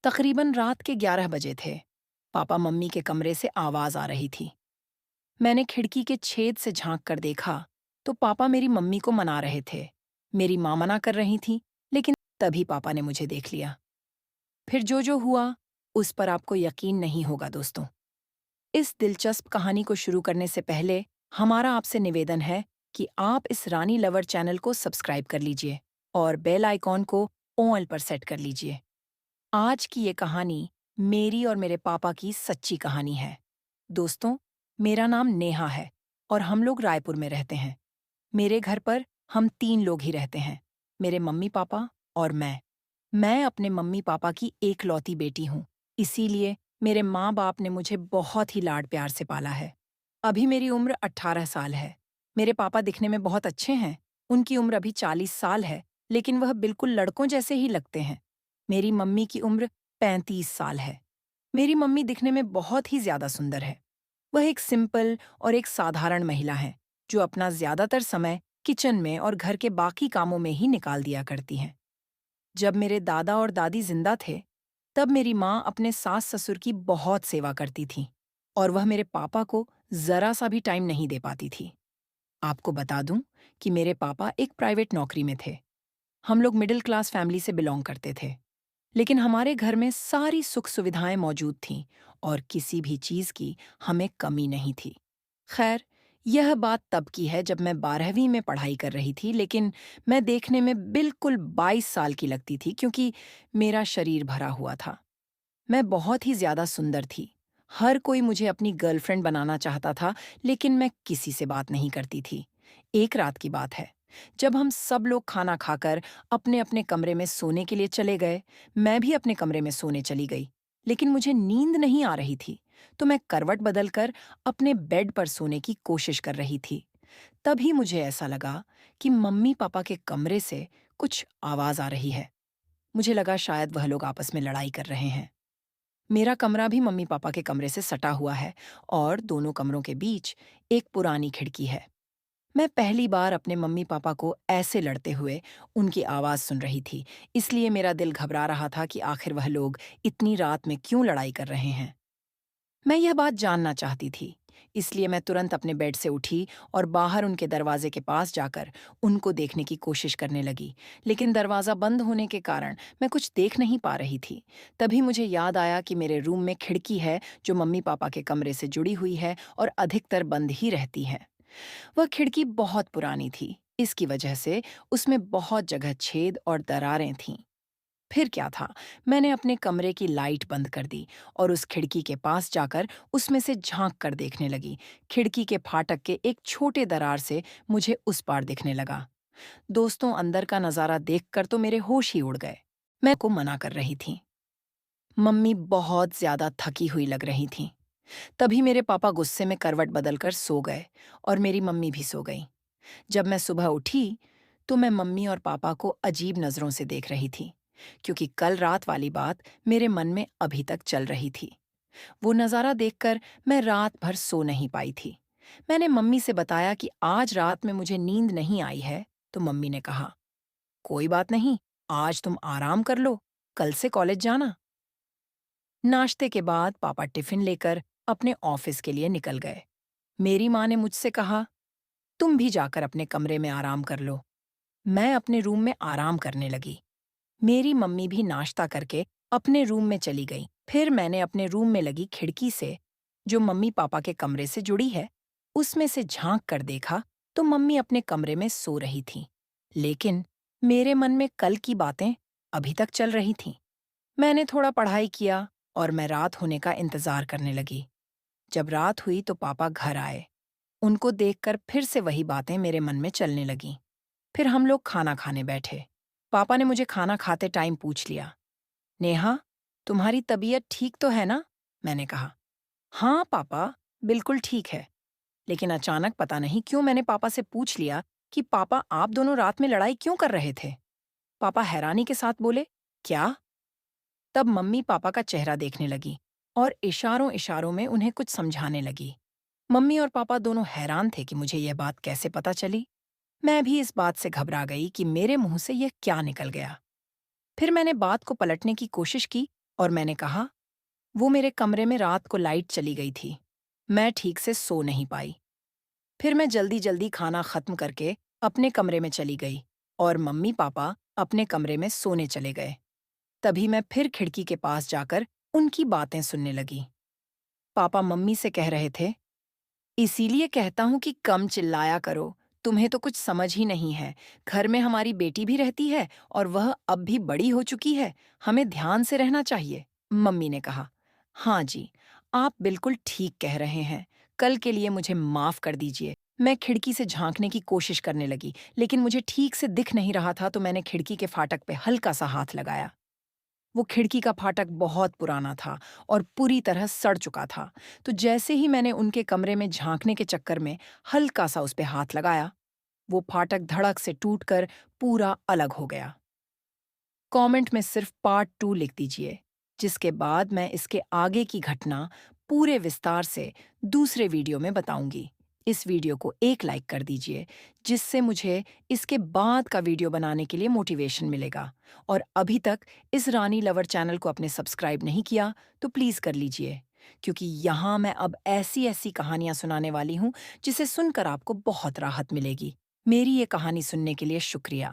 तकरीबन रात के 11 बजे थे। पापा मम्मी के कमरे से आवाज आ रही थी। मैंने खिड़की के छेद से झांक कर देखा तो पापा मेरी मम्मी को मना रहे थे। मेरी माँ मना कर रही थी, लेकिन तभी पापा ने मुझे देख लिया। फिर जो हुआ उस पर आपको यकीन नहीं होगा दोस्तों। इस दिलचस्प कहानी को शुरू करने से पहले हमारा आपसे निवेदन है कि आप इस रानी लवर चैनल को सब्सक्राइब कर लीजिए और बेल आइकॉन को ऑल पर सेट कर लीजिए। आज की ये कहानी मेरी और मेरे पापा की सच्ची कहानी है। दोस्तों, मेरा नाम नेहा है और हम लोग रायपुर में रहते हैं। मेरे घर पर हम 3 लोग ही रहते हैं, मेरे मम्मी पापा और मैं। मैं अपने मम्मी पापा की एकलौती बेटी हूँ, इसीलिए मेरे माँ बाप ने मुझे बहुत ही लाड प्यार से पाला है। अभी मेरी उम्र 18 साल है। मेरे पापा दिखने में बहुत अच्छे हैं। उनकी उम्र अभी 40 साल है, लेकिन वह बिल्कुल लड़कों जैसे ही लगते हैं। मेरी मम्मी की उम्र 35 साल है। मेरी मम्मी दिखने में बहुत ही ज्यादा सुंदर है। वह एक सिंपल और एक साधारण महिला है, जो अपना ज्यादातर समय किचन में और घर के बाकी कामों में ही निकाल दिया करती हैं। जब मेरे दादा और दादी जिंदा थे, तब मेरी माँ अपने सास ससुर की बहुत सेवा करती थी और वह मेरे पापा को जरा सा भी टाइम नहीं दे पाती थी। आपको बता दूं कि मेरे पापा एक प्राइवेट नौकरी में थे। हम लोग मिडिल क्लास फैमिली से बिलोंग करते थे, लेकिन हमारे घर में सारी सुख सुविधाएं मौजूद थीं और किसी भी चीज की हमें कमी नहीं थी। खैर, यह बात तब की है जब मैं 12वीं में पढ़ाई कर रही थी, लेकिन मैं देखने में बिल्कुल 22 साल की लगती थी क्योंकि मेरा शरीर भरा हुआ था। मैं बहुत ही ज्यादा सुंदर थी। हर कोई मुझे अपनी गर्लफ्रेंड बनाना चाहता था, लेकिन मैं किसी से बात नहीं करती थी। एक रात की बात है, जब हम सब लोग खाना खाकर अपने अपने कमरे में सोने के लिए चले गए। मैं भी अपने कमरे में सोने चली गई, लेकिन मुझे नींद नहीं आ रही थी, तो मैं करवट बदलकर अपने बेड पर सोने की कोशिश कर रही थी। तभी मुझे ऐसा लगा कि मम्मी पापा के कमरे से कुछ आवाज आ रही है। मुझे लगा शायद वह लोग आपस में लड़ाई कर रहे हैं। मेरा कमरा भी मम्मी पापा के कमरे से सटा हुआ है और दोनों कमरों के बीच एक पुरानी खिड़की है। मैं पहली बार अपने मम्मी पापा को ऐसे लड़ते हुए उनकी आवाज सुन रही थी, इसलिए मेरा दिल घबरा रहा था कि आखिर वह लोग इतनी रात में क्यों लड़ाई कर रहे हैं। मैं यह बात जानना चाहती थी, इसलिए मैं तुरंत अपने बेड से उठी और बाहर उनके दरवाजे के पास जाकर उनको देखने की कोशिश करने लगी, लेकिन दरवाजा बंद होने के कारण मैं कुछ देख नहीं पा रही थी। तभी मुझे याद आया कि मेरे रूम में खिड़की है जो मम्मी पापा के कमरे से जुड़ी हुई है और अधिकतर बंद ही रहती है। वह खिड़की बहुत पुरानी थी, इसकी वजह से उसमें बहुत जगह छेद और दरारें थीं। फिर क्या था, मैंने अपने कमरे की लाइट बंद कर दी और उस खिड़की के पास जाकर उसमें से झांक कर देखने लगी। खिड़की के फाटक के एक छोटे दरार से मुझे उस पार दिखने लगा। दोस्तों, अंदर का नजारा देखकर तो मेरे होश ही उड़ गए। मैं को मना कर रही थी। मम्मी बहुत ज्यादा थकी हुई लग रही थीं। तभी मेरे पापा गुस्से में करवट बदलकर सो गए और मेरी मम्मी भी सो गई। जब मैं सुबह उठी तो मैं मम्मी और पापा को अजीब नजरों से देख रही थी, क्योंकि कल रात वाली बात मेरे मन में अभी तक चल रही थी। वो नजारा देखकर मैं रात भर सो नहीं पाई थी। मैंने मम्मी से बताया कि आज रात में मुझे नींद नहीं आई है, तो मम्मी ने कहा, कोई बात नहीं, आज तुम आराम कर लो, कल से कॉलेज जाना। नाश्ते के बाद पापा टिफिन लेकर अपने ऑफिस के लिए निकल गए। मेरी माँ ने मुझसे कहा, तुम भी जाकर अपने कमरे में आराम कर लो। मैं अपने रूम में आराम करने लगी। मेरी मम्मी भी नाश्ता करके अपने रूम में चली गई। फिर मैंने अपने रूम में लगी खिड़की से, जो मम्मी पापा के कमरे से जुड़ी है, उसमें से झांक कर देखा तो मम्मी अपने कमरे में सो रही थी। लेकिन मेरे मन में कल की बातें अभी तक चल रही थीं। मैंने थोड़ा पढ़ाई किया और मैं रात होने का इंतजार करने लगी। जब रात हुई तो पापा घर आए। उनको देखकर फिर से वही बातें मेरे मन में चलने लगीं। फिर हम लोग खाना खाने बैठे। पापा ने मुझे खाना खाते टाइम पूछ लिया, नेहा, तुम्हारी तबीयत ठीक तो है ना? मैंने कहा, हाँ पापा, बिल्कुल ठीक है। लेकिन अचानक पता नहीं क्यों मैंने पापा से पूछ लिया कि पापा, आप दोनों रात में लड़ाई क्यों कर रहे थे? पापा हैरानी के साथ बोले, क्या? तब मम्मी पापा का चेहरा देखने लगी और इशारों इशारों में उन्हें कुछ समझाने लगी। मम्मी और पापा दोनों हैरान थे कि मुझे यह बात कैसे पता चली। मैं भी इस बात से घबरा गई कि मेरे मुंह से यह क्या निकल गया। फिर मैंने बात को पलटने की कोशिश की और मैंने कहा, वो मेरे कमरे में रात को लाइट चली गई थी। मैं ठीक से सो नहीं पाई। फिर मैं जल्दी-जल्दी खाना खत्म करके अपने कमरे में चली गई और मम्मी-पापा अपने कमरे में सोने चले गए। तभी मैं फिर खिड़की के पास जाकर उनकी बातें सुनने लगी। पापा मम्मी से कह रहे थे, इसीलिए कहता हूँ कि कम चिल्लाया करो। तुम्हें तो कुछ समझ ही नहीं है। घर में हमारी बेटी भी रहती है और वह अब भी बड़ी हो चुकी है। हमें ध्यान से रहना चाहिए। मम्मी ने कहा, हाँ जी, आप बिल्कुल ठीक कह रहे हैं। कल के लिए मुझे माफ कर दीजिए। मैं खिड़की से झांकने की कोशिश करने लगी, लेकिन मुझे ठीक से दिख नहीं रहा था तो मैंने खिड़की के फाटक पे हल्का सा हाथ लगाया। वो खिड़की का फाटक बहुत पुराना था और पूरी तरह सड़ चुका था, तो जैसे ही मैंने उनके कमरे में झांकने के चक्कर में हल्का सा उस पे हाथ लगाया, वो फाटक धड़क से टूटकर पूरा अलग हो गया। कमेंट में सिर्फ पार्ट 2 लिख दीजिए, जिसके बाद मैं इसके आगे की घटना पूरे विस्तार से दूसरे वीडियो में बताऊंगी। इस वीडियो को एक लाइक कर दीजिए, जिससे मुझे इसके बाद का वीडियो बनाने के लिए मोटिवेशन मिलेगा। और अभी तक इस रानी लवर चैनल को आपने सब्सक्राइब नहीं किया, तो प्लीज़ कर लीजिए, क्योंकि यहाँ मैं अब ऐसी-ऐसी कहानियाँ सुनाने वाली हूँ, जिसे सुनकर आपको बहुत राहत मिलेगी। मेरी ये कहानी सुनने के लिए शुक्रिया।